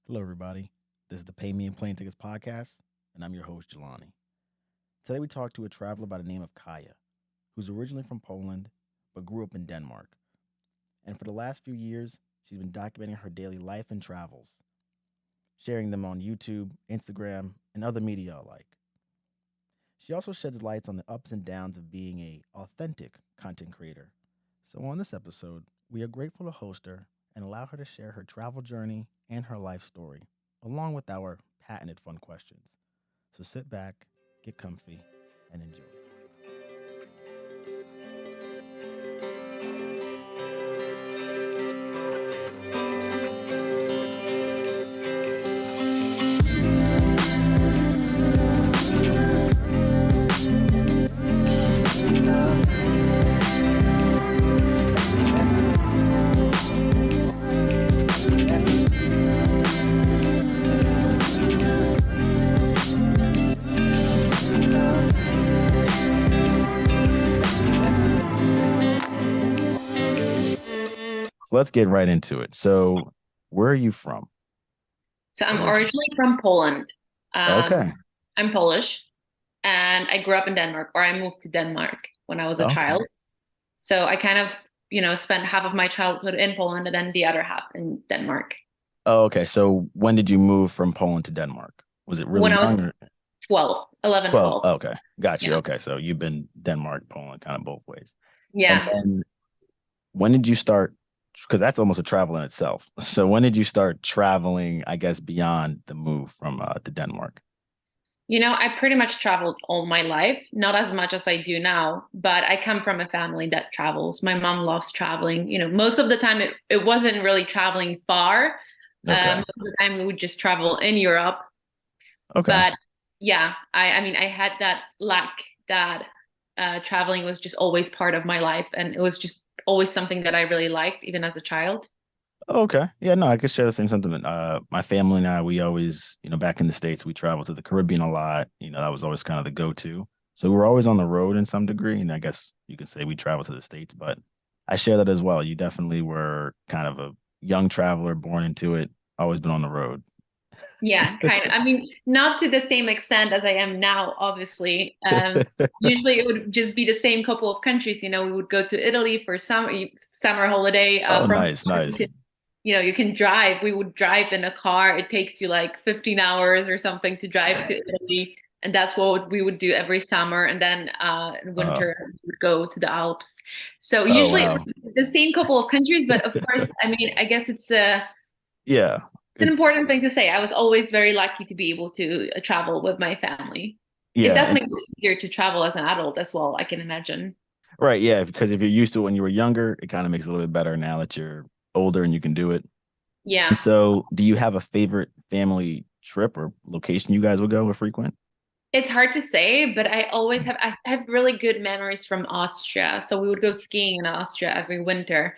Hello, everybody. This is the Pay Me and Plane Tickets podcast, and I'm your host, Jelani. Today, we talk to a traveler by the name of Kaya, who's originally from Poland but grew up in Denmark. And for the last few years, she's been documenting her daily life and travels, sharing them on YouTube, Instagram, and other media alike. She also sheds lights on the ups and downs of being a authentic content creator. So on this episode, we are grateful to host her and allow her to share her travel journey and her life story, along with our patented fun questions. So sit back, get comfy, and enjoy. So let's get right into it. So, where are you from? So I'm Originally. originally from Poland. Um, Okay. I'm Polish and I grew up in Denmark, or I moved to Denmark when I was a Okay. child. So I kind of, spent half of my childhood in Poland and then the other half in Denmark. Oh, okay. So when did you move from Poland to Denmark? Was it really When I young was or 12, 11, 12? 12. Okay. Got you. Yeah. Okay. So you've been Denmark, Poland, kind of both ways. And Yeah. then when did you start? Because that's almost a travel in itself. So when did you start traveling, I guess, beyond the move from to Denmark? I pretty much traveled all my life, not as much as I do now, but I come from a family that travels. My mom loves traveling. Most of the time it wasn't really traveling far. Okay. Most of the time we would just travel in Europe. Okay. But yeah, I mean, I had that luck that traveling was just always part of my life, and it was just always something that I really liked, even as a child. Okay. Yeah, no, I could share the same sentiment. My family and I, we always, back in the States, we traveled to the Caribbean a lot. That was always kind of the go-to. So we were always on the road in some degree. And I guess you could say we traveled to the States, but I share that as well. You definitely were kind of a young traveler born into it, always been on the road. Yeah, kind of. I mean, not to the same extent as I am now, obviously. Usually it would just be the same couple of countries. We would go to Italy for summer holiday. Oh, From nice, nice. you can drive. We would drive in a car. It takes you like 15 hours or something to drive to Italy. And that's what we would do every summer. And then in Uh, winter, we would go to the Alps. So oh, usually it wow. was the same couple of countries. But of course, I mean, I guess Yeah, it's an it's, important thing to say. I was always very lucky to be able to travel with my family. It yeah. does make it easier to travel as an adult as well, I can imagine. Right. Yeah. Because if you're used to it when you were younger, it kind of makes it a little bit better now that you're older and you can do it. And Yeah. so, do you have a favorite family trip or location you guys would go or frequent? It's hard to say, but I have really good memories from Austria. So we would go skiing in Austria every winter.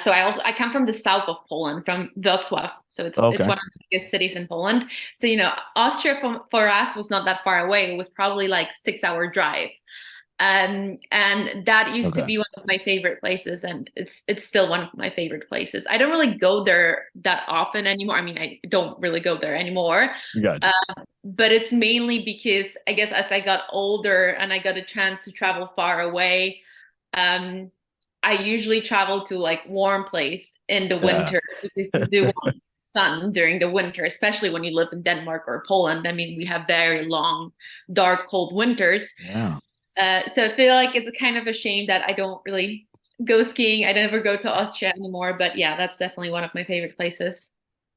So I come from the south of Poland, from Wrocław. So it's Okay. one of the biggest cities in Poland. So Austria for us was not that far away. It was probably like 6 hour drive. And that used to Okay. be one of my favorite places, and it's still one of my favorite places. I don't really go there that often anymore. I mean, I don't really go there anymore. Gotcha. But it's mainly because I guess as I got older and I got a chance to travel far away, um, I usually travel to like warm place in the Yeah. winter because you do want sun during the winter, especially when you live in Denmark or Poland. I mean, we have very long, dark, cold winters. Yeah. So I feel like it's kind of a shame that I don't really go skiing. I never go to Austria anymore, but yeah, that's definitely one of my favorite places.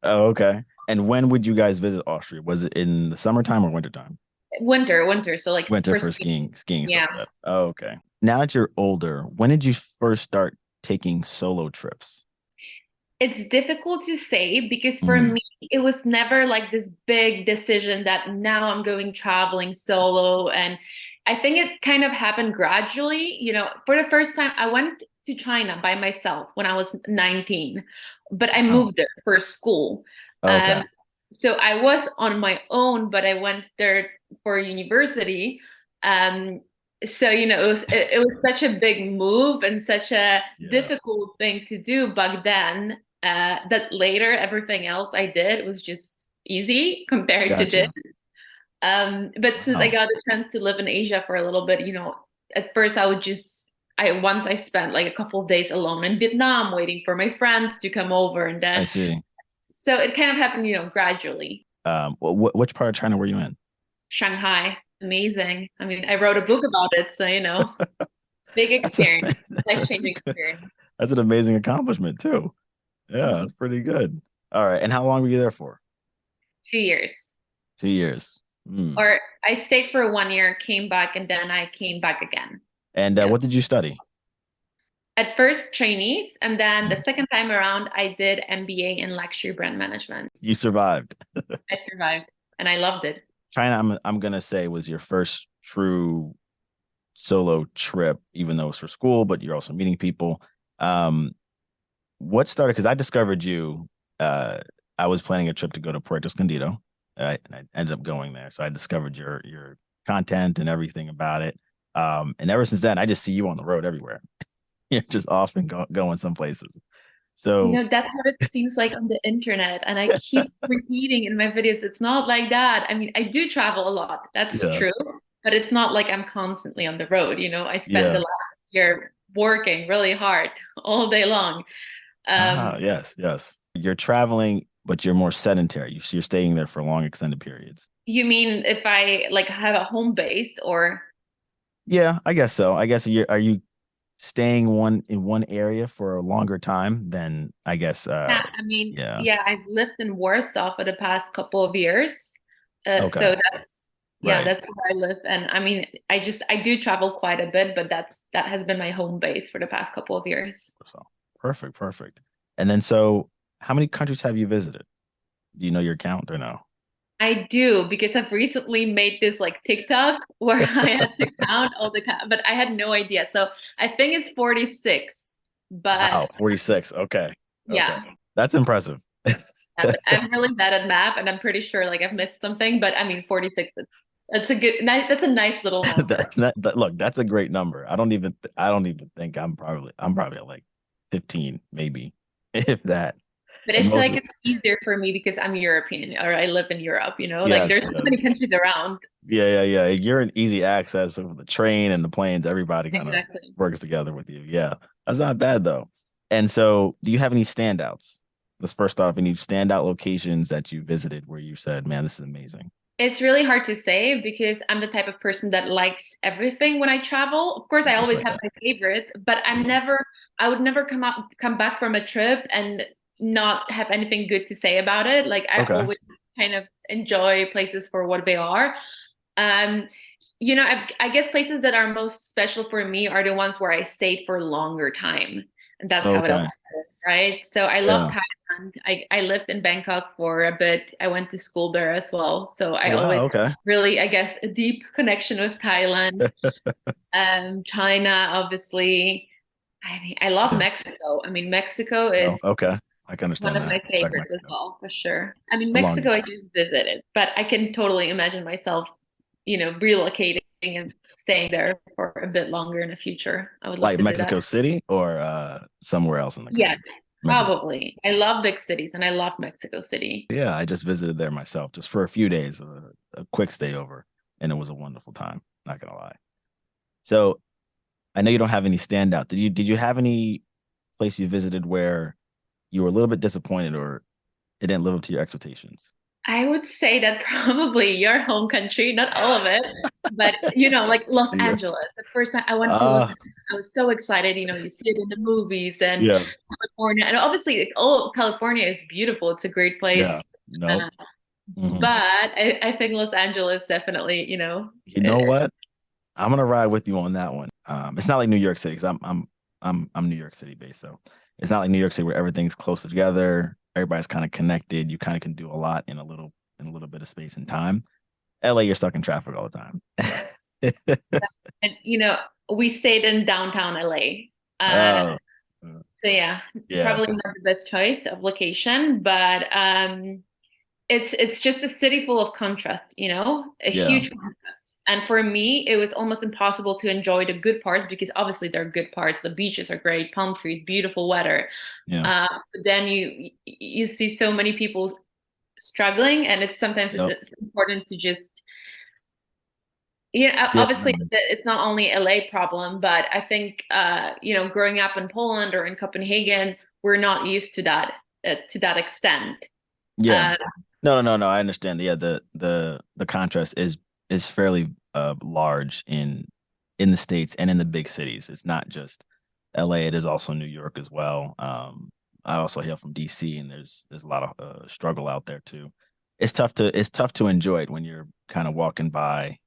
Oh, okay. And when would you guys visit Austria? Was it in the summertime or wintertime? Winter. So like Winter for for skiing. skiing and stuff Yeah. like that. Oh, okay. Now that you're older, when did you first start taking solo trips? It's difficult to say because for Hmm. me, it was never like this big decision that now I'm going traveling solo. And I think it kind of happened gradually. For the first time, I went to China by myself when I was 19, but I Oh, moved there for school. okay. Um, so I was on my own, but I went there for university. Um, so it was such a big move and such a Yeah. difficult thing to do back then that later everything else I did was just easy compared to this. Gotcha. But since I Wow. got the chance to live in Asia for a little bit, at first I once I spent like a couple of days alone in Vietnam waiting for my friends to come over, and I then see. so it kind of happened, gradually. Which part of China were you in? Shanghai, amazing. I mean, I wrote a book about it, so big That's a, experience, that's a life-changing good, experience. that's an amazing accomplishment too. Yeah, Mhm. that's pretty good. All right. And how long were you there for? 2 years. 2 years. Hmm. Or I stayed for 1 year, came back, and then I came back again. And Yeah. what did you study? At first Chinese, and then the Hmm. second time around, I did MBA in luxury brand management. You survived. I survived, and I loved it. China, I'm gonna say was your first true solo trip, even though it's for school, but you're also meeting people. Um, what started? Because I discovered you. Uh, I was planning a trip to go to Puerto Escondido. And I ended up going there, so I discovered your content and everything about it. And ever since then, I just see you on the road everywhere. You're just off and going some places. So That's what it seems like on the internet. And I keep repeating in my videos, it's not like that. I mean, I do travel a lot. That's yeah, true. But it's not like I'm constantly on the road. I spent the yeah. last year working really hard all day long. Ah, Um, yes, yes. You're traveling, but you're more sedentary. You're staying there for long extended periods. you mean if I like have a home base or Yeah, I guess so. I guess are you staying in one area for a longer time than I guess yeah, I mean, yeah. yeah, I've lived in Warsaw for the past couple of years. Okay. So yeah, Right. that's where I live. And I mean, I do travel quite a bit, but that has been my home base for the past couple of years. So perfect, perfect. And then so how many countries have you visited? Do you know your count or no? I do because I've recently made this like TikTok where I had to count all but I had no idea. So I think it's 46, but Wow, 46. Okay. Okay. yeah. That's impressive. Yeah, but I'm really bad at math, and I'm pretty sure like I've missed something. But I mean, 46. That's a that's a nice little number. Look, that's a great number. I don't even think I'm probably at like 15, maybe, if that. But I And feel most like it's easier for me because I'm European or I live in Europe. Like yes, there's so yeah, many countries around. yeah. You're in easy access of the train and the planes. Everybody kind of Exactly. works together with you. Yeah, that's not bad though. And so, do you have any standouts? Let's first off, any standout locations that you visited where you said, "Man, this is amazing." It's really hard to say because I'm the type of person that likes everything when I travel. Of course, I I always respect have that. my favorites, but Mhm. I would never come back from a trip and not have anything good to say about it. Like I Okay. always kind of enjoy places for what they are. Um, I guess places that are most special for me are the ones where I stayed for a longer time. And that's how it always Okay. is, right? So I love Yeah. Thailand. I lived in Bangkok for a bit. I went to school there as well. So Oh, I wow. always Okay. really, I guess, a deep connection with Thailand. China, obviously. I mean, I love Yeah. Mexico. I mean, Mexico Mexico. is Okay. I can one understand of that. my Respect favorites as Mexico. well, for sure. I mean, How long? Mexico, I just visited, but I can totally imagine myself, relocating and staying there for a bit longer in the future. I would love Like to do that. Mexico City or somewhere else in the Yes, country? Mexico City. probably. I love big cities and I love Mexico City. Yeah, I just visited there myself just for a few days, a quick stay over, and it was a wonderful time. Not gonna lie. So I know you don't have any standout. Did you have any place you visited where you were a little bit disappointed or it didn't live up to your expectations? I would say that probably your home country, not all of it, but like Los Yeah. Angeles. The first time I went to Los Uh Angeles, I was so excited. You see it in the movies and yeah, California, and obviously, like, oh, California is beautiful. It's a great yeah. place. Nope. Uh, Mhm. but I think Los Angeles definitely, You know what? I'm gonna ride with you on that one. It's not like New York City because I'm New York City based, so it's not like New York City where everything's close together. Everybody's kind of connected. You kind of can do a lot in a little bit of space and time. LA, you're stuck in traffic all the time. and we stayed in downtown LA. Oh, So yeah, yeah, probably not the best choice of location, but it's just a city full of contrast, a yeah, huge contrast. And for me, it was almost impossible to enjoy the good parts because obviously there are good parts. The beaches are great, palm trees, beautiful weather. Yeah. But then you see so many people struggling, and it's sometimes Yep. it's important to just, yeah, Yeah. obviously it's not only LA problem, but I think growing up in Poland or in Copenhagen, we're not used to that extent. Yeah. Uh, No. I understand. Yeah, the contrast is fairly large in the States and in the big cities. It's not just LA, it is also New York as well. I also hail from DC, and there's a lot of struggle out there too. It's tough to enjoy it when you're kind of walking by,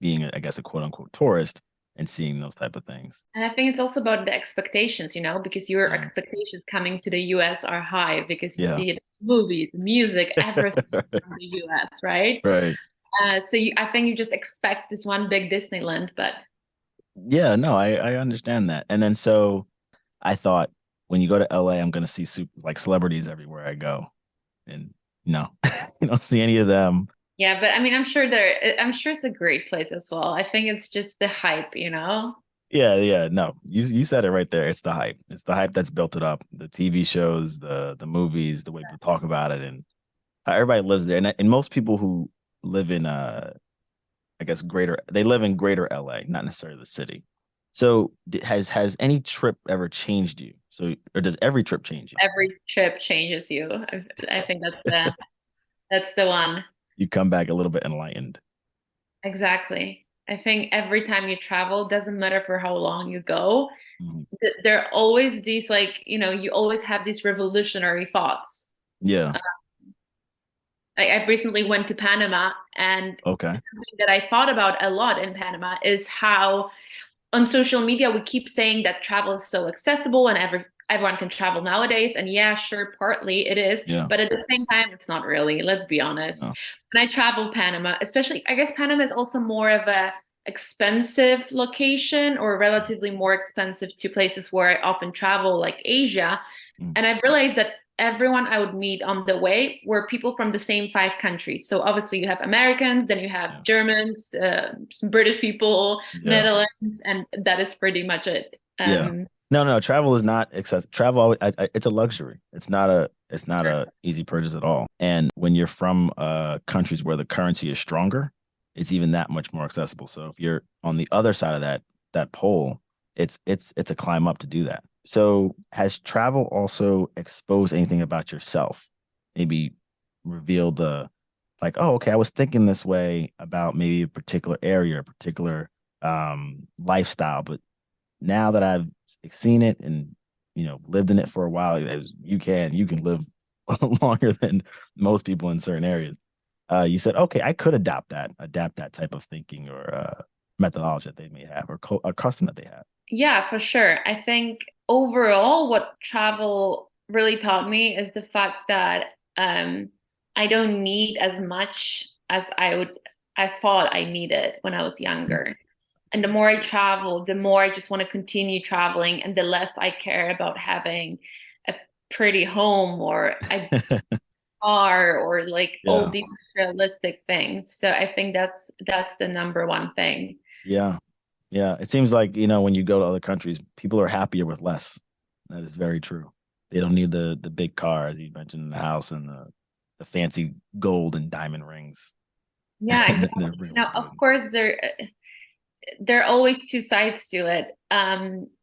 being, I guess, a quote unquote tourist and seeing those type of things. and I think it's also about the expectations, because your Yeah. expectations coming to the US are high because you Yeah. see it in movies, music, everything from the US, right? Right. I think you just expect this one big Disneyland, but Yeah, no, I understand that. And then so I thought when you go to LA, I'm gonna see like celebrities everywhere I go. And no, you don't see any of them. yeah, but I mean, I'm sure it's a great place as well. I think it's just the hype. Yeah, no. You said it right there. It's the hype. It's the hype that's built it up. The TV shows, the movies, the way people talk about it, and how everybody lives there. And most people who live in I guess they live in greater LA, not necessarily the city. So has any trip ever changed you? So or does every trip change you? Every trip changes you. I think that's the one. You come back a little bit enlightened. Exactly. I think every time you travel, doesn't matter for how long you go, Mhm. there are always these, like, you always have these revolutionary thoughts. Yeah. I've recently went to Panama, and Okay. something that I thought about a lot in Panama is how on social media we keep saying that travel is so accessible and everyone can travel nowadays. And yeah, sure, partly it is, Yeah. but at the same time, it's not really. Let's be honest. No. When I travel Panama, especially, I guess Panama is also more of a expensive location, or relatively more expensive to places where I often travel, like Asia. Mm. And I've realized that everyone I would meet on the way were people from the same five countries. So obviously you have Americans, then you have Yeah. Germans, some British people, Yeah. Netherlands, and that is pretty much it. Yeah. No. Travel is not excessive. Travel, it's a luxury. It's not a easy purchase at all. And when you're from countries where the currency is stronger, it's even that much more accessible. So if you're on the other side of that pole, it's a climb up to do that. So has travel also exposed anything about yourself? Maybe revealed the like, oh, okay, I was thinking this way about maybe a particular area, a particular lifestyle, but now that I've seen it and lived in it for a while, as you can live longer than most people in certain areas. You said, okay, I could adapt that type of thinking or methodology that they may have, or a custom that they have. Yeah, for sure. I think overall, what travel really taught me is the fact that I don't need as much as I thought I needed when I was younger. And the more I travel, the more I just want to continue traveling, and the less I care about having a pretty home or a car or like all Yeah, these realistic things. So I think that's the number one thing. yeah, yeah. It seems like when you go to other countries, people are happier with less. That is very true. They don't need the big cars you mentioned, the house and the fancy gold and diamond rings. Yeah, exactly. That Now, feels of good. course, there are always two sides to it.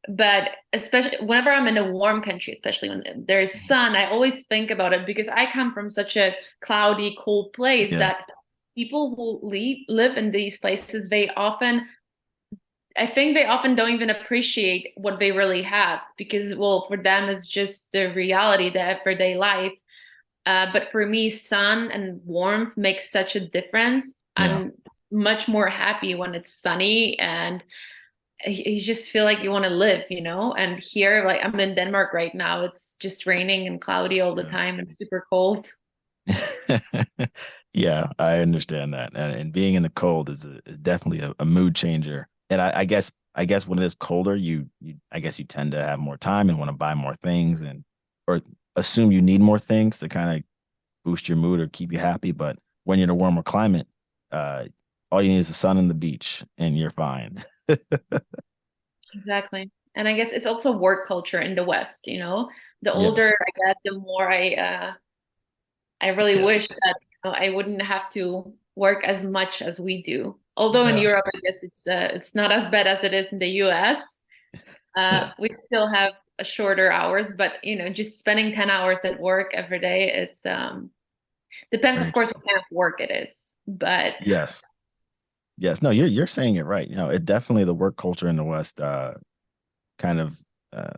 But especially whenever I'm in a warm country, especially when there's sun, I always think about it because I come from such a cloudy, cold place Yeah, that people who live in these places, I think they often don't even appreciate what they really have because, well, for them, it's just the reality, the everyday life. But for me, sun and warmth makes such a difference. yeah. I'm much more happy when it's sunny, and you just feel like you want to live. And here, like, I'm in Denmark right now, it's just raining and cloudy all the Yeah. time and super cold. Yeah, I understand that. And being in the cold is definitely a mood changer. And I guess when it is colder, you I guess you tend to have more time and want to buy more things and or assume you need more things to kind of boost your mood or keep you happy. But when you're in a warmer climate, uh, all you need is the sun and the beach, and you're fine. Exactly. And I guess it's also work culture in the West, you know. The older Yes. I get, the more I really Yeah. wish that I wouldn't have to work as much as we do. Although in Yeah. Europe, I guess it's not as bad as it is in the US. Yeah. We still have a shorter hours, but just spending 10 hours at work every day, it's depends, of Very course, true. what kind of work it is. But Yes. Yes. No, you're saying it right. It definitely the work culture in the West kind of uh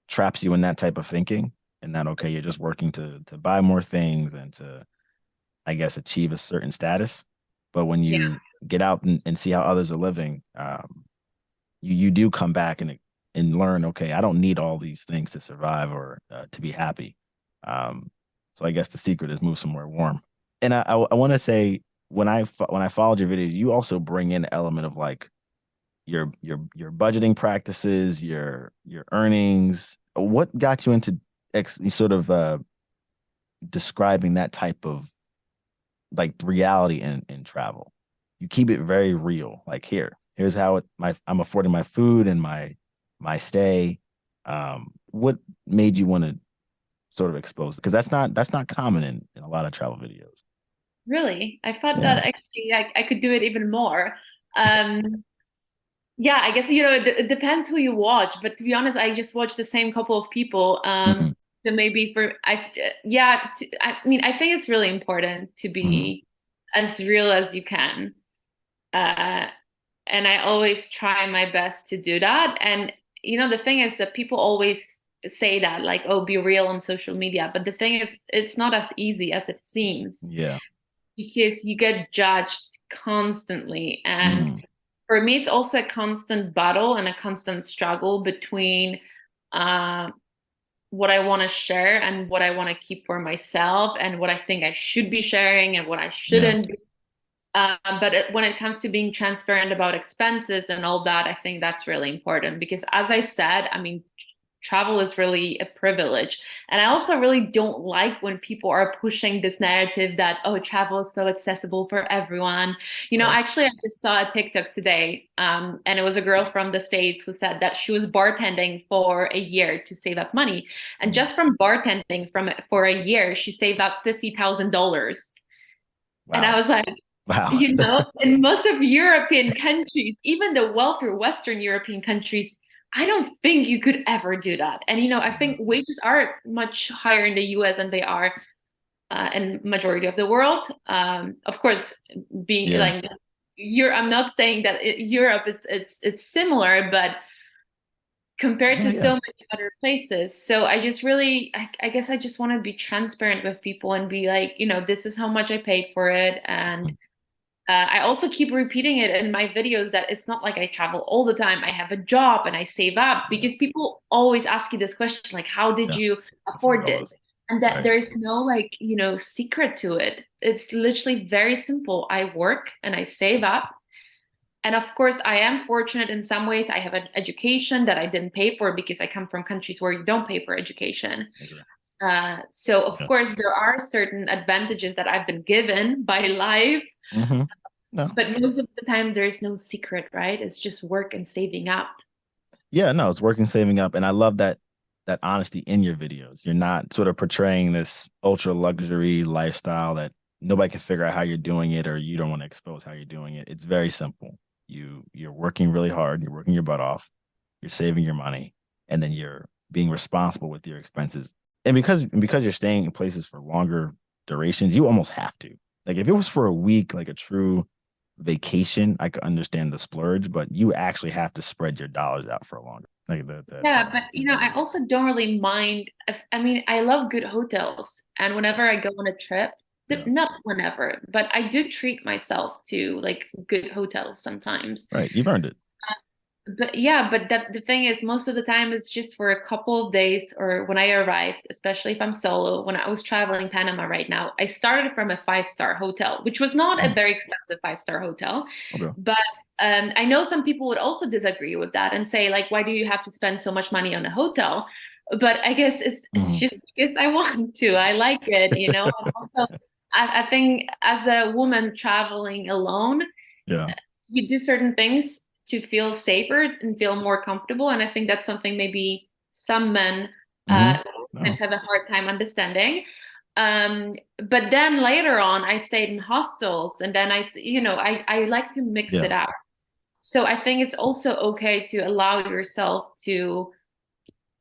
traps you in that type of thinking, and that okay, you're just working to buy more things and to, I guess, achieve a certain status. But when yeah, you get out and see how others are living, you do come back and learn, okay, I don't need all these things to survive or to be happy. Um, so I guess the secret is move somewhere warm. And I want to say when I followed your videos, you also bring in an element of like your budgeting practices, your earnings. What got you into sort of describing that type of like reality in travel? You keep it very real. Like here's how I'm affording my food and my stay. What made you want to sort of expose it? Because that's not common in a lot of travel videos. really, I thought Yeah. that actually I could do it even more. Um, Yeah, I guess it depends who you watch, but to be honest, I just watched the same couple of people. Hmm. So maybe yeah, I mean, I think it's really important to Hmm. be as real as you can. Uh, and I always try my best to do that. And the thing is that people always say that, like, oh, be real on social media. But the thing is, it's not as easy as it seems Yeah. because you get judged constantly. And Hmm. for me, it's also a constant battle and a constant struggle between uh, what I want to share and what I want to keep for myself, and what I think I should be sharing and what I Yeah. shouldn't. But when it comes to being transparent about expenses and all that, I think that's really important because, as I said, I mean, travel is really a privilege. And I also really don't like when people are pushing this narrative that, oh, travel is so accessible for everyone. Right. Actually, I just saw a TikTok today, and it was a girl from the States who said that she was bartending for a year to save up money. And Mm. just from bartending for a year, she saved up $50,000. And I Wow. was like, Wow. in most of European countries, even the wealthier Western European countries, I don't think you could ever do that. And I Yeah. think wages are much higher in the US than they are in majority of the world. Of course, being Yeah. like I'm not saying that Europe is it's similar, but compared Yeah. to so Yeah. many other places. So I just really, I guess I just want to be transparent with people and be like, this is how much I paid for it. And Mhm. I also keep repeating it in my videos that it's not like I travel all the time. I have a job and I save up Yeah. because people always ask you this question, like, how did Yeah. you Afford afford all this? this. And that Right. there's no like, secret to it. It's literally very simple. I work and I save up. And of course, I am fortunate in some ways. I have an education that I didn't pay for because I come from countries where you don't pay for education. Okay. So, of Yeah. course, there are certain advantages that I've been given by life, Hmm. No. but most of the time, there's no secret, right? It's just work and saving up. Yeah, no, it's working saving up. And I love that honesty in your videos. You're not sort of portraying this ultra luxury lifestyle that nobody can figure out how you're doing it or you don't want to expose how you're doing it. It's very simple. You're working really hard, you're working your butt off, you're saving your money, and then you're being responsible with your expenses. And because you're staying in places for longer durations, you almost have to. Like if it was for a week, like a true vacation, I could understand the splurge, but you actually have to spread your dollars out for a longer. Like Yeah, but I also don't really mind. I mean, I love good hotels, and whenever I go on a trip, yeah, not whenever, but I do treat myself to like good hotels sometimes. right. You've earned it. But yeah, but the thing is, most of the time it's just for a couple of days or when I arrived, especially if I'm solo. When I was traveling Panama right now, I started from a five-star hotel, which was not a Mm, very expensive five-star hotel. okay. But I know some people would also disagree with that and say, like, why do you have to spend so much money on a hotel? But I guess it's Mhm. just because I want to. I like it. And also, I think as a woman traveling alone, Yeah. You do certain things to feel safer and feel more comfortable. And I think that's something maybe some men Hmm. sometimes No. have a hard time understanding. But then later on, I stayed in hostels, and then I like to mix it Yeah. up. So I think it's also okay to allow yourself to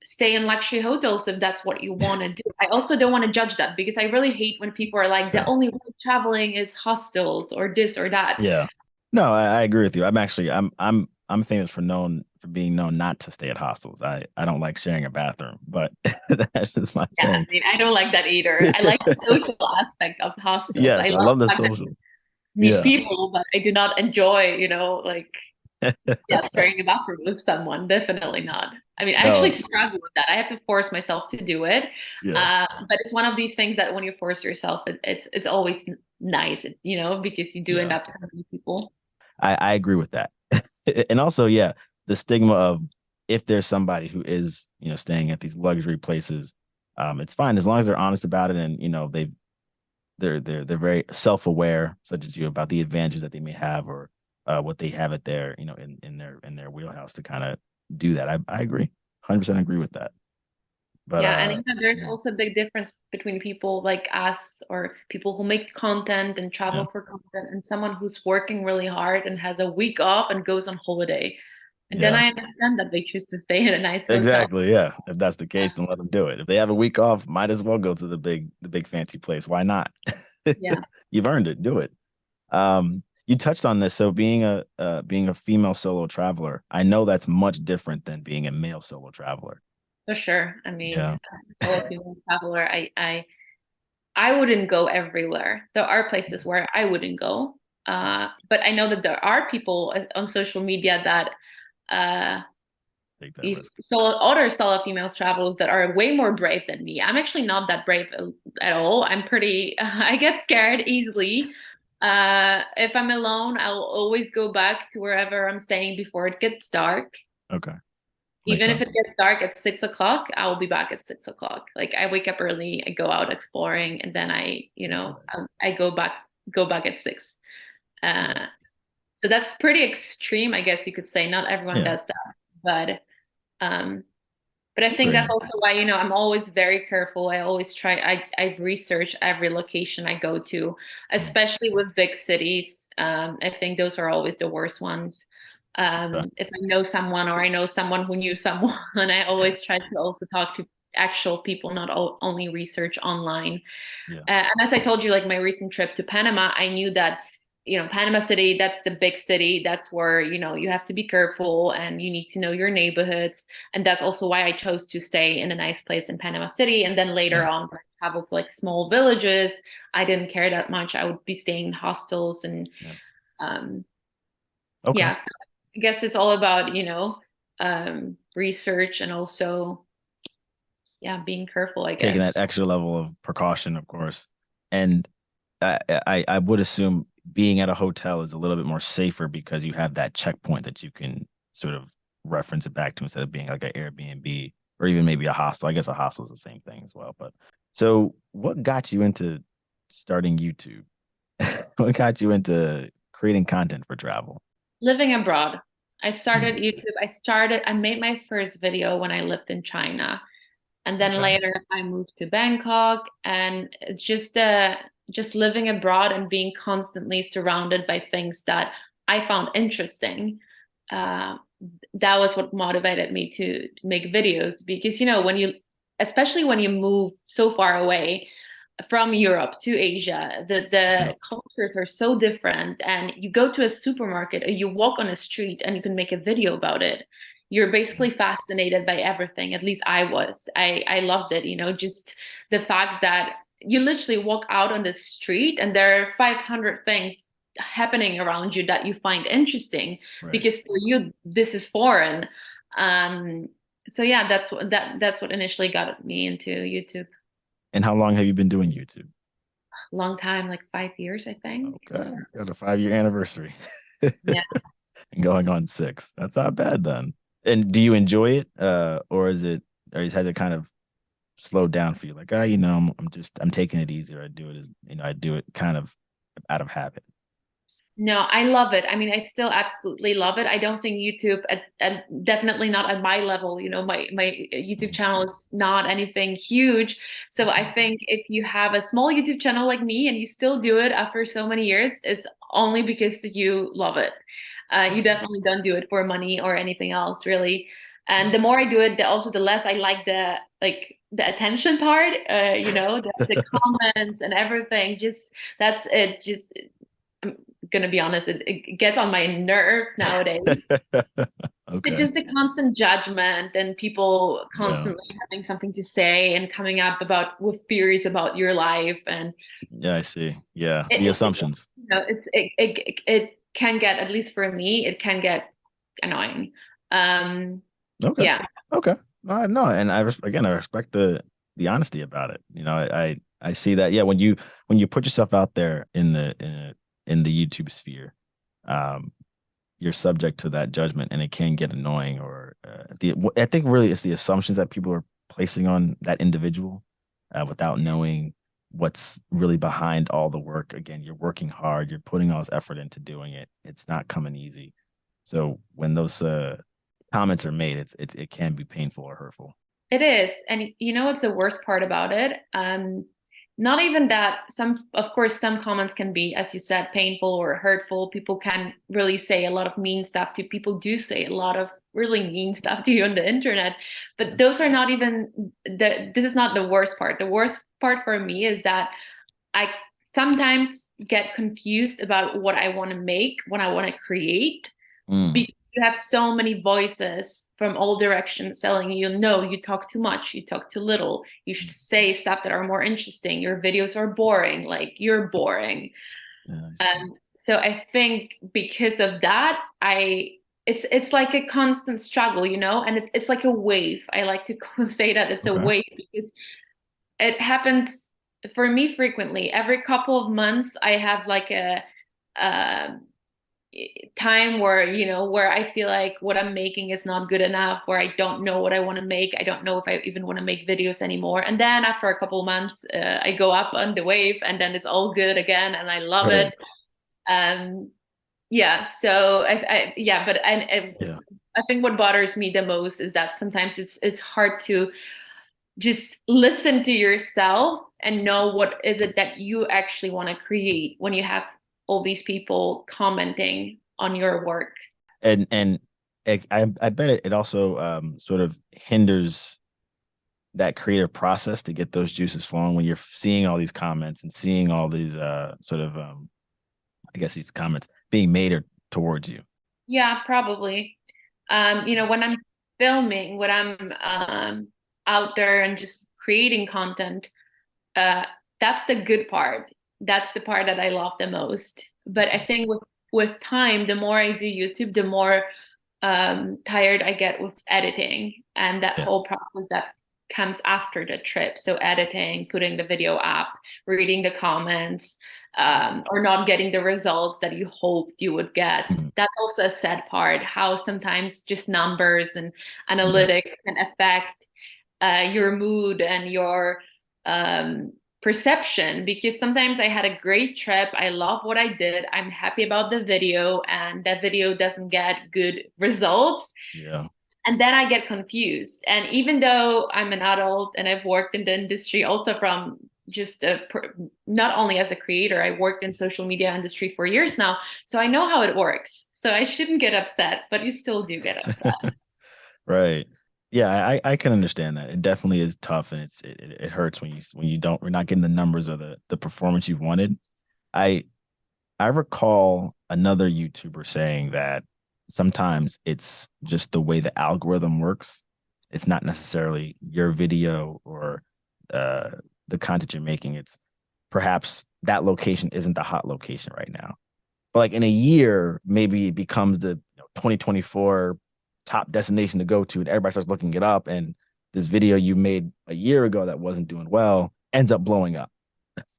stay in luxury hotels if that's what you want to do. I also don't want to judge that because I really hate when people are like, the Yeah. only way traveling is hostels or this or that. Yeah. No, I agree with you. I'm famous for being known not to stay at hostels. I don't like sharing a bathroom, but that's just my Yeah, I thing. mean, I don't like that either. I like the social aspect of hostels. I Yes, I love love the the fact that social. meet Yeah. people, but I do not enjoy, like, yeah, sharing a bathroom with someone. Definitely not. I mean, I actually No, struggle with that. I have to force myself to do it. yeah. But it's one of these things that when you force yourself, it's always nice, because you do end Yeah. up meeting people. I agree with that. And also, yeah, the stigma of if there's somebody who is, staying at these luxury places, it's fine as long as they're honest about it and, they're very self-aware, such as you, about the advantages that they may have or what they have at their, in their wheelhouse to kind of do that. I agree. 100% agree with that. But Yeah, and there's yeah, also a big difference between people like us or people who make content and yeah. travel for content and someone who's working really hard and has a week off and goes on holiday. And then Yeah. I understand that they choose to stay in a nice hotel. Exactly. Yeah. If that's the case, then let them do it. If they have a week off, might as well go to the big fancy place. Why not? Yeah, You've earned it. Do it. You touched on this. So being a female solo traveler, I know that's much different than being a male solo traveler. for sure. I mean, Yeah. as a solo female traveler, I wouldn't go everywhere. There are places where I wouldn't go. But I know that there are people on social media that uh Take that if risk. other solo female travelers that are way more brave than me. I'm actually not that brave at all. I'm pretty I get scared easily. If I'm alone, I'll always go back to wherever I'm staying before it gets dark. Okay. Makes Even if it sense. gets dark at 6 o'clock, I will be back at 6 o'clock. Like I wake up early, I go out exploring, and then I go back at 6. Yeah. Uh, so that's pretty extreme, I guess you could say. Not everyone Yeah. does that, um, but I think that's Fair. also why, I'm always very careful. I always try, I research every location I go to, Mm. especially with big cities. I think those are always the worst ones. Okay. If I know someone or I know someone who knew someone, I always try to also talk to actual people, not only research online. Yeah. And as I told you, like my recent trip to Panama, I knew that, Panama City, that's the big city. That's where, you have to be careful and you need to know your neighborhoods. And that's also why I chose to stay in a nice place in Panama City. And then later Yeah. on, when I traveled to like small villages, I didn't care that much. I would be staying in hostels and, Yeah. um, Okay. yeah. So I guess it's all about, research and also, yeah, being careful, I Taking that guess. extra level of precaution, of course. And I would assume being at a hotel is a little bit more safer because you have that checkpoint that you can sort of reference it back to instead of being like an Airbnb or even maybe a hostel. I guess a hostel is the same thing as well. But so what got you into starting YouTube? What got you into creating content for travel? Living abroad. I started Mm, YouTube. I made my first video when I lived in China. And then okay. later I moved to Bangkok and just living abroad and being constantly surrounded by things that I found interesting. Uh, that was what motivated me to make videos because especially when you move so far away from Europe to Asia, Yeah. the cultures are so different. And you go to a supermarket or you walk on a street and you can make a video about it. You're Yeah. basically fascinated by everything. At least I was. I loved it, just the fact that you literally walk out on the street and there are 500 things happening around you that you find interesting Right. because for you this is foreign. Um, so yeah, that's what initially got me into YouTube. And how long have you been doing YouTube? Long time, like 5 years, I think. Okay. Got a 5 year anniversary. Yeah. And going on 6. That's not bad then. And do you enjoy it? Or has it kind of slowed down for you? Like, I'm taking it easier. I do it kind of out of habit. No, I love it. I mean, I still absolutely love it. I don't think YouTube, definitely not at my level. My YouTube Mm, channel is not anything huge. So I think if you have a small YouTube channel like me and you still do it after so many years, it's only because you love it. You gotcha. definitely don't do it for money or anything else, really. And Right. the more I do it, the less I like the attention part. The comments and everything. Just that's it. Just I'm gonna be honest, it gets on my nerves nowadays. It's Okay. just the constant judgment and people Yeah. constantly having something to say and coming up about with theories about your life, and Yeah, I see. Yeah. The it assumptions. it can get, at least for me, it can get annoying. Um, Okay. yeah, Okay. No, and again, I respect the honesty about it. I see that. Yeah, when you put yourself out there in the YouTube sphere, um, you're subject to that judgment, and it can get annoying. Or I think really it's the assumptions that people are placing on that individual, without knowing what's really behind all the work. Again, you're working hard, you're putting all this effort into doing it. It's not coming easy. So when those comments are made, it can be painful or hurtful. it is. And you know what's the worst part about it? Not even that. Of course, some comments can be, as you said, painful or hurtful. People can really say a lot of mean stuff to you. People do say a lot of really mean stuff to you on the internet. But those are not even this is not the worst part. The worst part for me is that I sometimes get confused about what I want to make, what I want to create, Mm, because you have so many voices from all directions telling you, no, you talk too much, you talk too little, you should say stuff that are more interesting, your videos are boring, like you're boring. yeah, I see. So I think because of that, it's like a constant struggle, and it's like a wave. I like to say that it's a Okay. wave because it happens for me frequently. Every couple of months, I have like a time where I feel like what I'm making is not good enough, where I don't know what I want to make. I don't know if I even want to make videos anymore. And then after a couple of months, I go up on the wave, and then it's all good again, and I love Right. it. Um, yeah. So yeah, but Yeah. I think what bothers me the most is that sometimes it's hard to just listen to yourself and know what is it that you actually want to create when you have all these people commenting on your work. And I bet it also sort of hinders that creative process to get those juices flowing when you're seeing all these comments and seeing all these sort of I guess these comments being made towards you. Yeah, probably. When I'm filming, when I'm out there and just creating content, uh, that's the good part. That's the part that I love the most. I But I see. think with time, the more I do YouTube, the more tired I get with editing and that Yeah. whole process that comes after the trip. So editing, putting the video up, reading the comments, or not getting the results that you hoped you would get. Mhm. That's also a sad part, how sometimes just numbers and Yeah. analytics can affect your mood and your um, perception, because sometimes I had a great trip. I love what I did. I'm happy about the video, and that video doesn't get good results. Yeah. And then I get confused. And even though I'm an adult and I've worked in the industry also from just not only as a creator, I worked in social media industry for years now. So I know how it works. So I shouldn't get upset, but you still do get upset. Right. Yeah, I can understand that. It definitely is tough, and it hurts when you don't we're not getting the numbers or the performance you wanted. I I recall another YouTuber saying that sometimes it's just the way the algorithm works. It's not necessarily your video or uh, the content you're making. It's perhaps that location isn't the hot location right now. But like in a year, maybe it becomes the 2024 top destination to go to, and everybody starts looking it up. And this video you made a year ago that wasn't doing well ends up blowing up.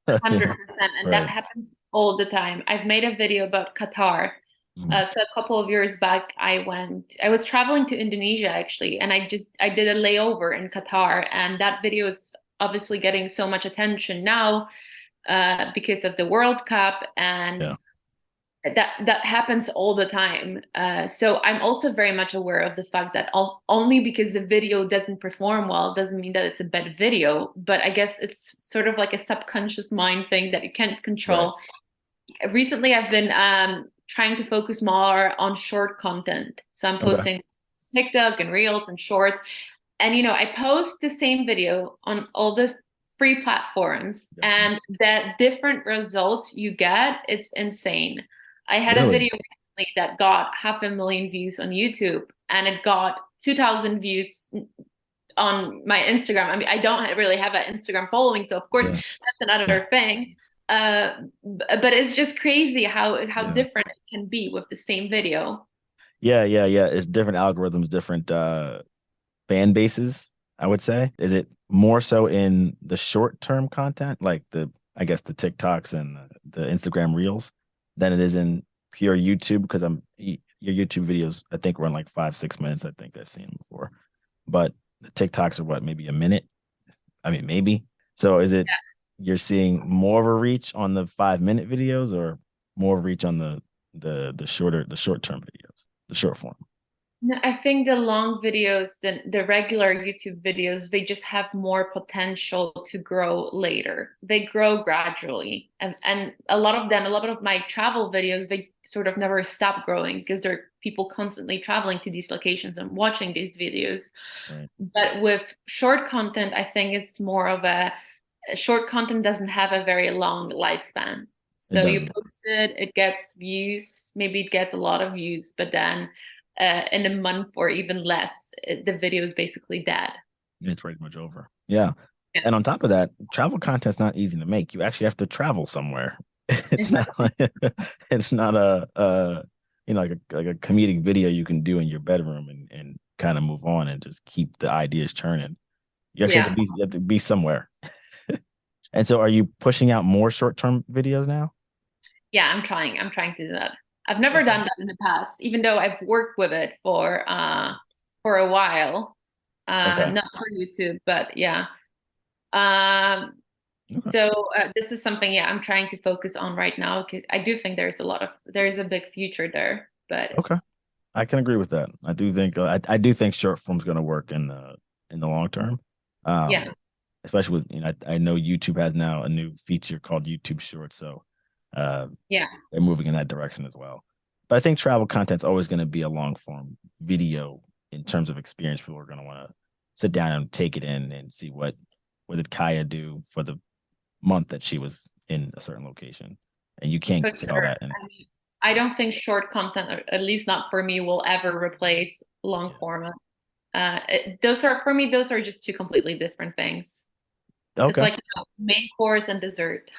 You know? 100%. And that Right. happens all the time. I've made a video about Qatar. Mhm. So a couple of years back, I was traveling to Indonesia actually, and I did a layover in Qatar, and that video is obviously getting so much attention now because of the World Cup. And Yeah. that happens all the time. So I'm also very much aware of the fact that only because the video doesn't perform well doesn't mean that it's a bad video. But I guess it's sort of like a subconscious mind thing that you can't Right. control. Recently, I've been trying to focus more on short content. So I'm Okay. posting TikTok and Reels and Shorts. And I post the same video on all the free platforms, Gotcha. and the different results you get, it's insane. I had a Really? video recently that got 500,000 views on YouTube, and it got 2,000 views on my Instagram. I mean, I don't really have an Instagram following, so of course Yeah. that's Yeah. another thing. But it's just crazy how Yeah. different it can be with the same video. Yeah. Yeah. Yeah. It's different algorithms, different fan bases, I would say. Is it more so in the short term content, like I guess the TikToks and the Instagram Reels, than it is in pure YouTube? Because your YouTube videos, I think, run like 5, 6 minutes. I think I've seen before, but the TikToks are what, maybe a minute? I mean, maybe. So is it you're seeing more of a reach on the 5 minute videos, or more reach on the short term videos, the short form? No, I think the long videos, the regular YouTube videos, they just have more potential to grow later. They grow gradually. And a lot of them, a lot of my travel videos, they sort of never stop growing because there are people constantly traveling to these locations and watching these videos. Right. But with short content, I think it's more of short content doesn't have a very long lifespan. It So you doesn't. post it, it gets views, maybe it gets a lot of views, but then in a month or even less, the video is basically dead. It's pretty much over. Yeah. Yeah. And on top of that, travel content's not easy to make. You actually have to travel somewhere. It's not like it's not like a comedic video you can do in your bedroom and kind of move on and just keep the ideas churning. You actually Yeah. you have to be somewhere. And so are you pushing out more short-term videos now? Yeah, I'm trying to do that. I've never Okay. done that in the past, even though I've worked with it for a while. Okay. Not for YouTube, but yeah. Um, Okay. so this is something, yeah, I'm trying to focus on right now because I do think there's a big future there. But Okay. I can agree with that. I do think short form's going to work in the long term. yeah, Especially with I know YouTube has now a new feature called YouTube Shorts, so uh, yeah, they're moving in that direction as well. But I think travel content's always going to be a long form video in terms of experience. People are going to want to sit down and take it in and see what did Kaya do for the month that she was in a certain location, and you can't for get all sure. that in. I mean, I don't think short content, or at least not for me, will ever replace long Yeah. format. Those are for me, those are just two completely different things. It's Okay. like main course and dessert.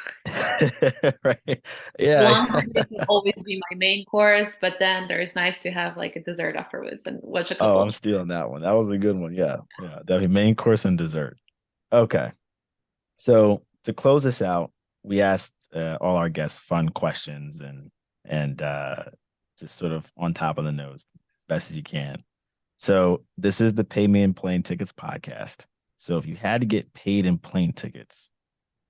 Right. Yeah. Long videos will always be my main course, but then there's nice to have like a dessert afterwards and watch a Oh, couple I'm of. stealing that one. That was a good one. Yeah. Yeah. Definitely main course and dessert. Okay. So to close this out, we asked all our guests fun questions and just sort of on top of the nose as best as you can. So this is the Pay Me in Plane Tickets podcast. So if you had to get paid in plane tickets,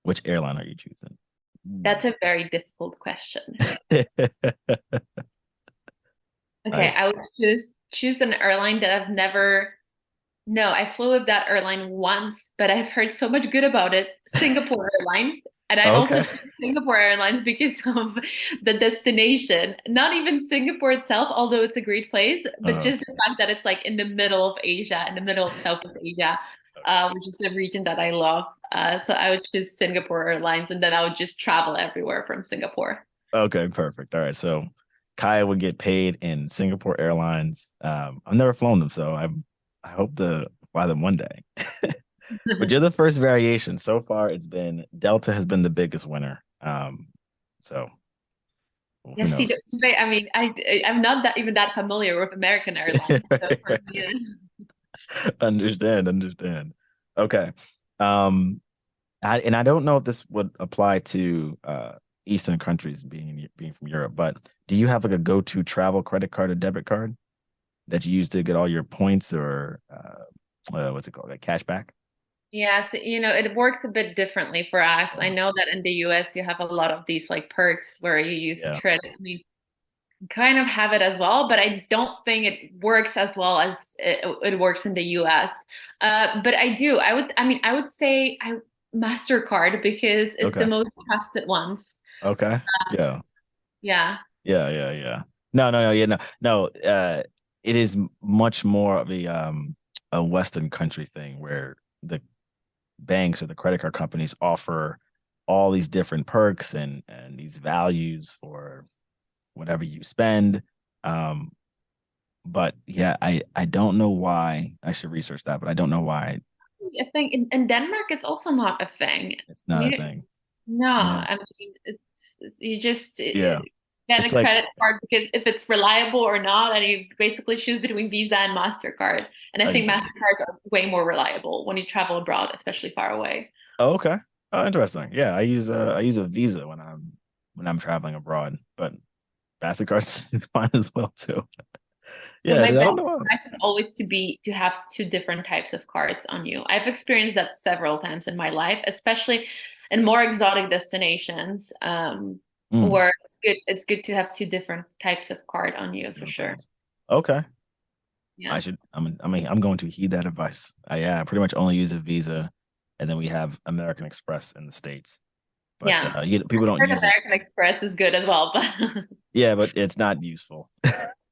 which airline are you choosing? That's a very difficult question. Okay, Right. I would choose an airline that I've never. No, I flew with that airline once, but I've heard so much good about it. Singapore Airlines. And I also Okay. chose Singapore Airlines because of the destination. Not even Singapore itself, although it's a great place, but Uh, just the fact that it's like in the middle of Asia, in the middle of Southeast Asia, okay. which is a region that I love. So I would choose Singapore Airlines, and then I would just travel everywhere from Singapore. Okay. Perfect. All right. So Kaya would get paid in Singapore Airlines. I've never flown them, so I hope to fly them one day. But you're the first variation. So far, it's been Delta has been the biggest winner. So Yeah, who see, knows? I mean, I'm not that even that familiar with American Airlines, so for me, Understand. Okay. Um, and I don't know if this would apply to Eastern countries being from Europe, but do you have like a go-to travel credit card or debit card that you use to get all your points or what's it called, like cash back? yeah, so it works a bit differently for us. I Yeah. know that in the US you have a lot of these like perks where you use Yeah. credit. I mean, kind of have it as well, but I don't think it works as well as it works in the US. But I would say MasterCard because it's the Okay. most trusted ones. Okay. Yeah. Yeah. Yeah. Yeah. Yeah. No, no, no, yeah, no, no. It is much more of a Western country thing where the banks or the credit card companies offer all these different perks and these values for whatever you spend. Um, but yeah, I don't know why. I should research that, but I don't know why I think in Denmark it's also not a thing. it's not a You, thing. no, You know? I mean you just Yeah. get It's a like, credit card because if it's reliable or not, and you basically choose between Visa and MasterCard. And I I think see. MasterCards are way more reliable when you travel abroad, especially far away. Oh, okay. Oh, interesting. Yeah, I use a Visa when I'm traveling abroad, but MasterCard's fine as well too. So Yeah, my I best don't know. advice is always to have two different types of cards on you. I've experienced that several times in my life, especially in more exotic destinations, Mm, where it's good to have two different types of card on you for different sure. cards. Okay. Yeah. I'm going to heed that advice. Yeah, I pretty much only use a Visa, and then we have American Express in the States. But Yeah. people don't Heard use it. American Express is good as well, but Yeah, but it's not useful.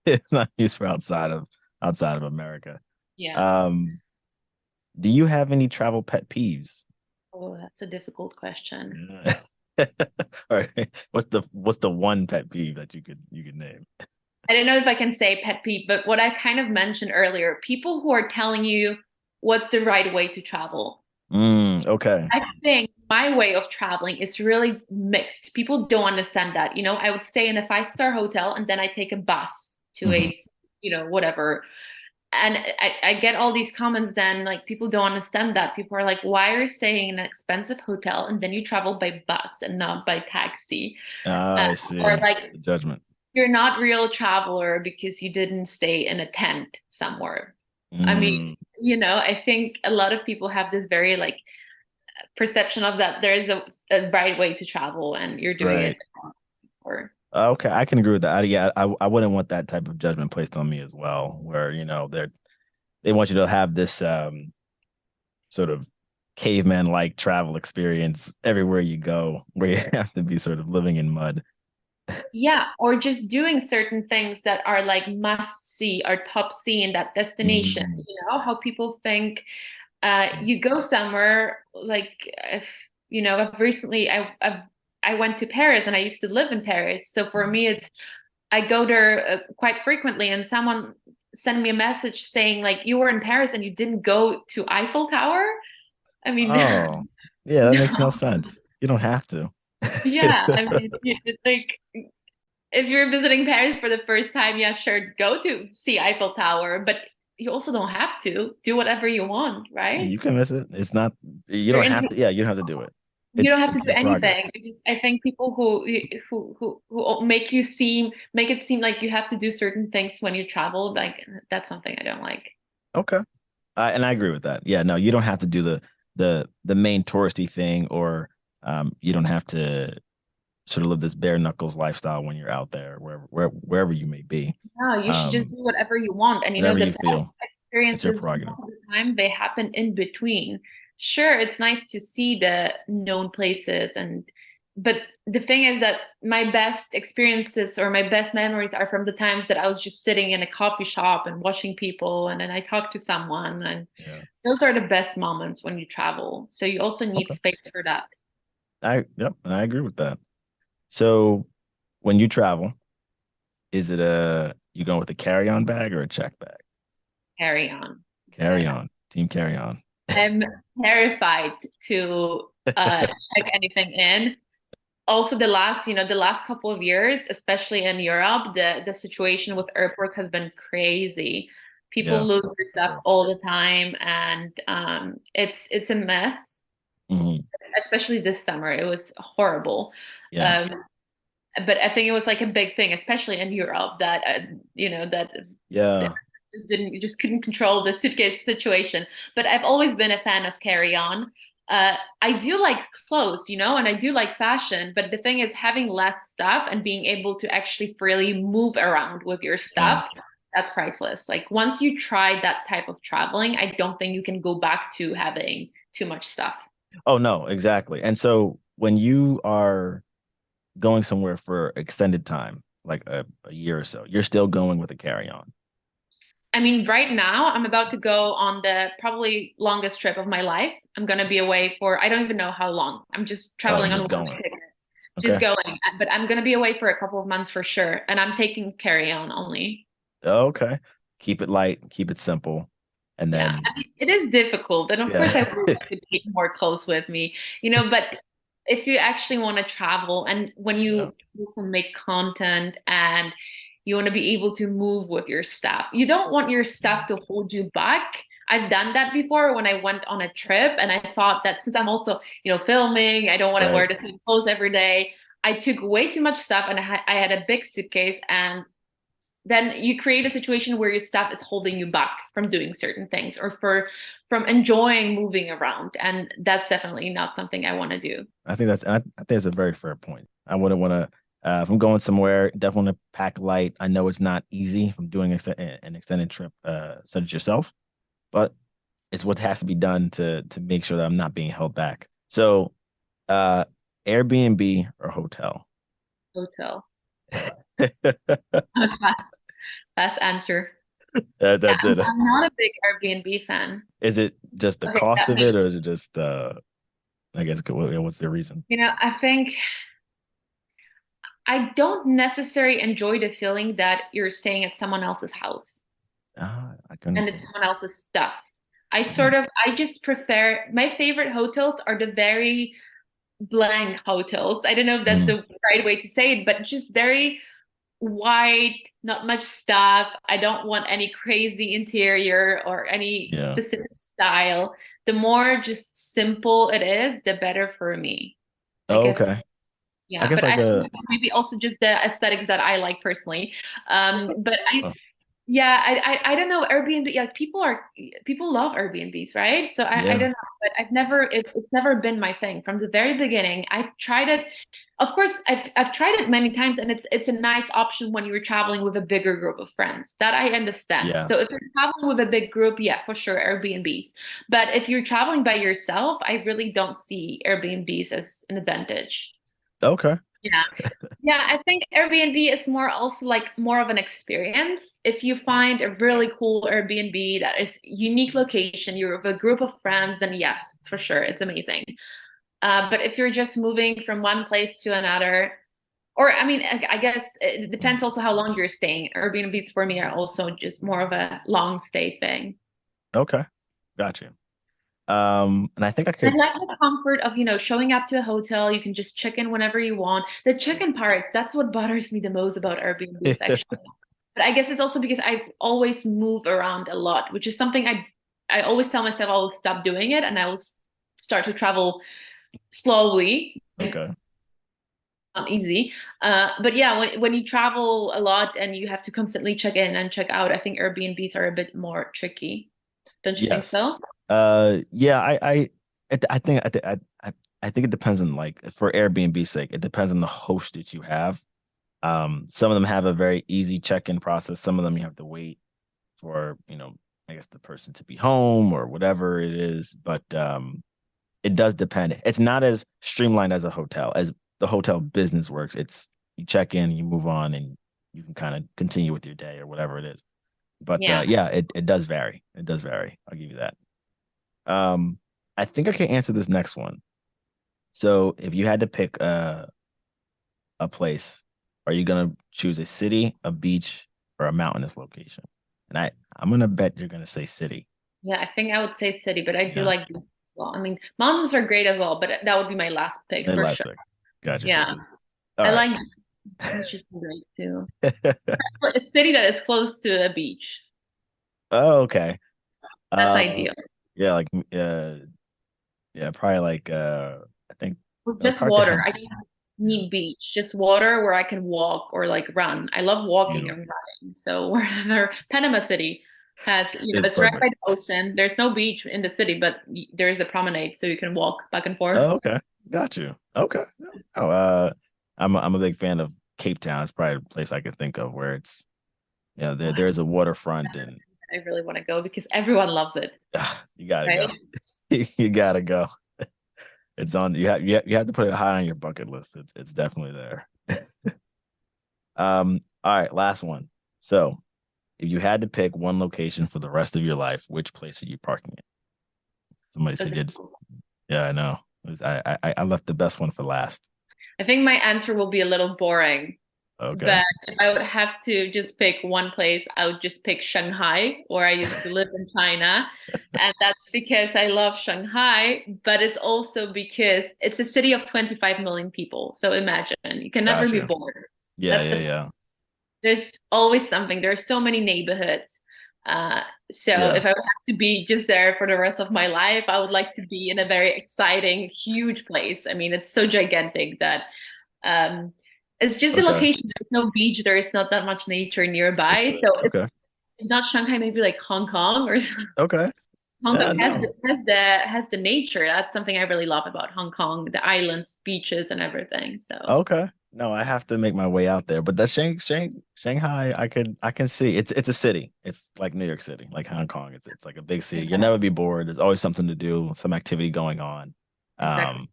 It's not useful outside of America. yeah. Um, do you have any travel pet peeves? Oh, that's a difficult question. Yeah. All right. What's the one pet peeve that you could name? I don't know if I can say pet peeve, but what I kind of mentioned earlier, people who are telling you what's the right way to travel. Okay. I think my way of traveling is really mixed. People don't understand that. I would stay in a five-star hotel and then I take a bus to Hmm. whatever. And I get all these comments then, like people don't understand that. People are like, why are you staying in an expensive hotel and then you travel by bus and not by taxi? Uh, I or see. like, The judgment. you're not real traveler because you didn't stay in a tent somewhere. I mean, Mm, I think a lot of people have this very like perception of that there is a right way to travel and you're doing it right. wrong. Or Okay, I can agree with that. Yeah, I wouldn't want that type of judgment placed on me as well, where they want you to have this sort of caveman like travel experience everywhere you go, where you have to be sort of living in mud. yeah, or just doing certain things that are like must see or top see in that destination. Mm, How people think you go somewhere like if I've recently I went to Paris and I used to live in Paris. So for me it's I go there quite frequently and someone sent me a message saying like you were in Paris and you didn't go to Eiffel Tower. I mean, oh, yeah, that no. makes no sense. You don't have to. Yeah, I mean, it's like if you're visiting Paris for the first time, yeah, sure, go to see Eiffel Tower, but you also don't have to do whatever you want, right? You can miss it. It's not, you You're don't in, have to, yeah, you don't have to do it. you don't have to It's do your prerogative. anything. I think people who make it seem like you have to do certain things when you travel, like that's something I don't like. Okay. And I agree with that. Yeah, no, you don't have to do the main touristy thing, or you don't have to sort of live this bare knuckles lifestyle when you're out there, wherever you may be. No, you should just Um, do whatever you want. And whatever the you feel, best it's your experiences prerogative. most of the time they happen in between. Sure, it's nice to see the known places but the thing is that my best experiences or my best memories are from the times that I was just sitting in a coffee shop and watching people and then I talked to someone and Yeah. those are the best moments when you travel. So you also need Okay. space for that. Yep, I agree with that. So when you travel, is it you going with a carry-on bag or a check bag? Carry on. Carry on, team carry on. I'm terrified to check anything in. Also, the last couple of years, especially in Europe, the situation with airports has been crazy. People Yeah, lose their I've stuff heard. all the time, and it's a mess. Mhm. Especially this summer, it was horrible. Yeah, Um, but I think it was like a big thing, especially in Europe, that that yeah. just couldn't control the suitcase situation. But I've always been a fan of carry on. I do like clothes, and I do like fashion, but the thing is having less stuff and being able to actually freely move around with your Yeah. stuff, that's priceless. Like once you try that type of traveling, I don't think you can go back to having too much stuff. Oh no, exactly. And so when you are going somewhere for extended time, like a year or so, you're still going with a carry-on. I mean, right now I'm about to go on the probably longest trip of my life. I'm going to be away for, I don't even know how long. I'm just Oh, traveling on just one going. ticket, just Okay. going. But I'm going to be away for a couple of months for sure. And I'm taking carry-on only. Okay. Keep it light, keep it simple. And Yeah, then I mean, it is difficult. And of course, I yeah. would like to take more clothes with me, but if you actually want to travel and when Yeah. you also make content and you want to be able to move with your stuff, you don't want your stuff to hold you back. I've done that before when I went on a trip and I thought that since I'm also, filming, I don't want to Right. wear the same clothes every day. I took way too much stuff and I had a big suitcase and then you create a situation where your stuff is holding you back from doing certain things or from enjoying moving around, and that's definitely not something I want to do. I think that's a very fair point. I wouldn't want to if I'm going somewhere, definitely want to pack light. I know it's not easy if I'm doing an extended trip such as yourself, but it's what has to be done to make sure that I'm not being held back. So uh Airbnb or hotel? Hotel. That- That was fast answer. Yeah, that's I'm, it. I'm not a big Airbnb fan. Is it just the Okay, cost that of it, makes, or is it just I guess what's the reason? I think I don't necessarily enjoy the feeling that you're staying at someone else's house I can and it's understand. someone else's stuff. Mhm. I just prefer, my favorite hotels are the very blank hotels. I don't know if that's Mm, the right way to say it, but just very white, not much stuff. I don't want any crazy interior or any yeah. specific style. The more just simple it is, the better for me. I Oh, guess, okay. I yeah, guess but like I a maybe also just the aesthetics that I like personally. But uh, yeah, I don't know Airbnb. Like people love Airbnbs, right? So I yeah. don't know, but it's never been my thing from the very beginning. I've tried it. Of course, I've tried it many times, and it's a nice option when you're traveling with a bigger group of friends. That I understand. Yeah. So if you're traveling with a big group, yeah, for sure, Airbnbs. But if you're traveling by yourself, I really don't see Airbnbs as an advantage. Okay. Yeah. Yeah, I think Airbnb is more also like more of an experience. If you find a really cool Airbnb that is unique location, you're with a group of friends, then yes, for sure, it's amazing. But if you're just moving from one place to another, or I mean, I guess it Mm. depends also how long you're staying. Airbnbs for me are also just more of a long stay thing. Okay. Gotcha. And I think I I could like the comfort of, showing up to a hotel. You can just check in whenever you want. The check-in parts, that's what bothers me the most about Airbnbs, actually. But I guess it's also because I always move around a lot, which is something I always tell myself I will stop doing it and I will start to travel slowly and okay. not easy. But yeah, when you travel a lot and you have to constantly check in and check out, I think Airbnbs are a bit more tricky. Don't you think Yes. so? Yeah, I think I think it depends on like for Airbnb's sake, it depends on the host that you have. Some of them have a very easy check-in process. Some of them you have to wait for, I guess the person to be home or whatever it is. But it does depend. It's not as streamlined as a hotel, as the hotel business works. It's you check in, you move on, and you can kind of continue with your day or whatever it is. But Yeah. yeah, it does vary. It does vary. I'll give you that. Um, I think I can answer this next one. So if you had to pick a place, are you gonna choose a city, a beach, or a mountainous location? And I'm gonna bet you're gonna say city. Yeah, I think I would say city, but I do Yeah, like beaches as well. I mean, mountains are great as well, but that would be my last pick the for last sure. pick. Gotcha. So, Yeah, all I right. like beaches are great too. A city that is close to a beach. Oh, okay. That's Uh, ideal. yeah, like yeah, probably like I think With it's just hard to water. have. I don't Yeah, need beach, just water where I can walk or like run. I love walking yeah. and running. So wherever, Panama City. Has, It's it's right perfect. by the ocean. There's no beach in the city, but there is a promenade, so you can walk back and forth. Oh, okay. Got you. Okay. Oh, I'm a big fan of Cape Town. It's probably a place I could think of where it's, there's a waterfront and I really want to go because everyone loves it, you gotta right? go. You gotta go. It's on. You have to put it high on your bucket list. It's definitely there. All right, last one. So, if you had to pick one location for the rest of your life, which place are you parking it? Somebody So said, yeah, I know. I left the best one for last. I think my answer will be a little boring, Okay. but if I would have to just pick one place, I would just pick Shanghai, where I used to live in China. And that's because I love Shanghai, but it's also because it's a city of 25 million people. So imagine, you can never Got be you. bored. Yeah, That's yeah, the yeah. There's always something. There are so many neighborhoods. So Yeah. if I would have to be just there for the rest of my life, I would like to be in a very exciting, huge place. I mean, it's so gigantic that um, it's just the Okay. location. There's no beach. There is not that much nature It's just nearby. the So okay. if not Shanghai, maybe like Hong Kong or Okay. Hong Yeah, Kong has no. the nature. That's something I really love about Hong Kong, the islands, beaches, and everything. So Okay. No, I have to make my way out there. But that Shanghai, I can see. It's a city. It's like New York City, like Hong Kong. It's like a big city. You'll never exactly, be bored. There's always something to do, some activity going on. exactly. Um,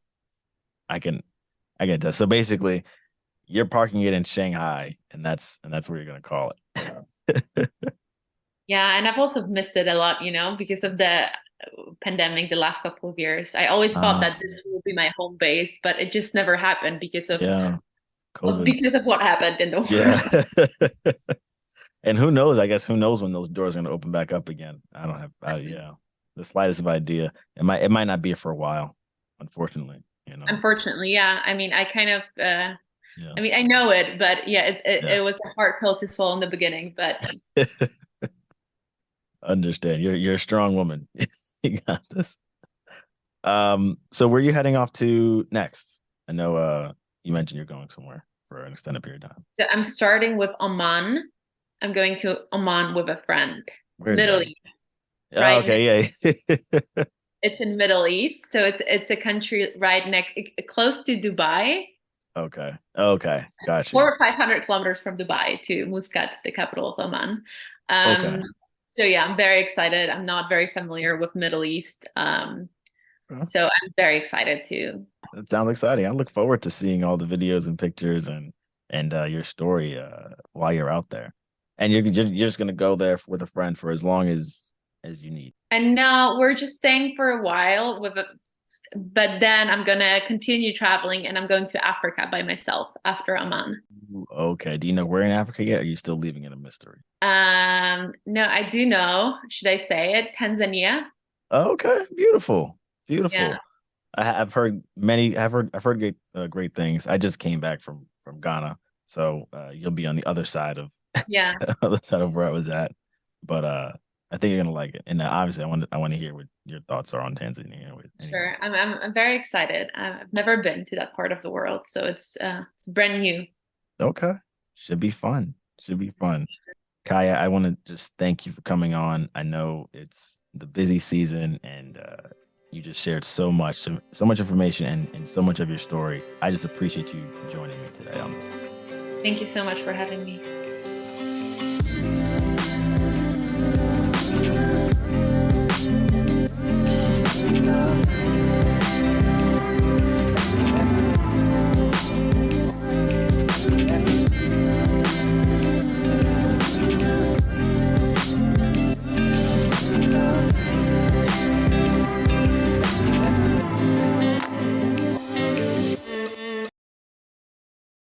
I can I get that. So basically, you're parking it in Shanghai, and that's where you're gonna call it. Yeah, and I've also missed it a lot, because of the pandemic the last couple of years. I always thought that See. this will be my home base, but it just never happened because of Yeah, of COVID. because of what happened in the Yeah. world. And who knows? I guess who knows when those doors are going to open back up again? I don't have, yeah, the slightest of idea. It might not be for a while, unfortunately. Unfortunately, yeah. I mean, Yeah, I know it, but yeah, yeah. it was a hard pill to swallow in the beginning, but Understand. You're a strong woman. You got this. So where are you heading off to next? I know you mentioned you're going somewhere for an extended period of time. so I'm starting with Oman. I'm going to Oman with a friend. Where is Middle that? East, Oh, right? okay, yeah. It's in Middle East, so it's a country right next close to Dubai. Okay. Okay. Got you. 400 or 500 kilometers from Dubai to Muscat, the capital of Oman. Okay. Um, so yeah, I'm very excited. I'm not very familiar with Middle East. Well, So I'm very excited to. that sounds exciting. I look forward to seeing all the videos and pictures and your story while you're out there. And you're just gonna go there with a friend for as long as you need. And now we're just staying for a while but then I'm gonna continue traveling and I'm going to Africa by myself after Oman. Ooh, okay. Do you know where in Africa yet? Or are you still leaving it a mystery? No, I do know. Should I say it? Tanzania. Okay. Beautiful. Yeah, Beautiful. I've heard many. I've heard great things. I just came back from Ghana, so you'll be on the other side of yeah. other side of where I was at. But I think you're gonna like it. And obviously, I want to hear what your thoughts are on Tanzania. Anyway, Sure. I'm very excited. I've never been to that part of the world, so it's brand new. okay, should be fun. Should be fun. Kaya, I want to just thank you for coming on. I know it's the busy season, and you just shared so much information and so much of your story. I just appreciate you joining me today on this. Thank you so much for having me.